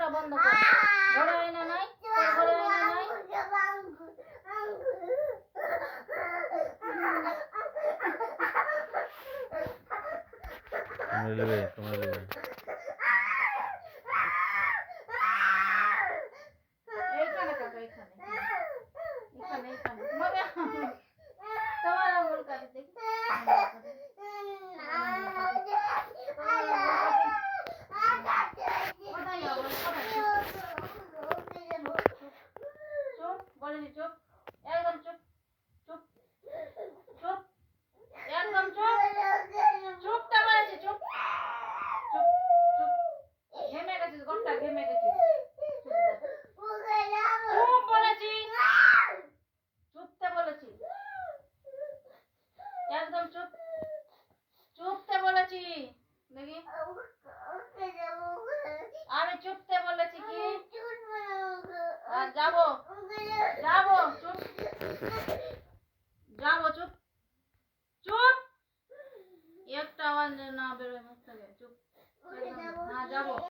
দরজা বন্ধ কর। ঘরে আয়না নাই, তোর ঘরে আয়না নাই। তোমরা নেবে এইখানে কাটো, এখানে এখানে এখানে তোমার আঙুল কাটে দেখি। কোথায় যাবো? চুপ বলেছি, চুপ, একদম চুপ, চুপ, চুপ, একদম চুপ, চুপটা বলেছি, চুপ, চুপ, চুপ, ঘেমে গেছিস, ঘরটা ঘেমে গেছিস, চুপ বলেছি, চুপতে বলেছি, একদম চুপ, চুপতে বলেছি দেখি। আমি চুপতে বলেছি কি? যাবো যাবো, চুপ, যাবো, চুপ, চুপ, একটা আওয়াজ না বেরোয় মুখ থেকে, চুপ, একদম, হ্যাঁ যাবো।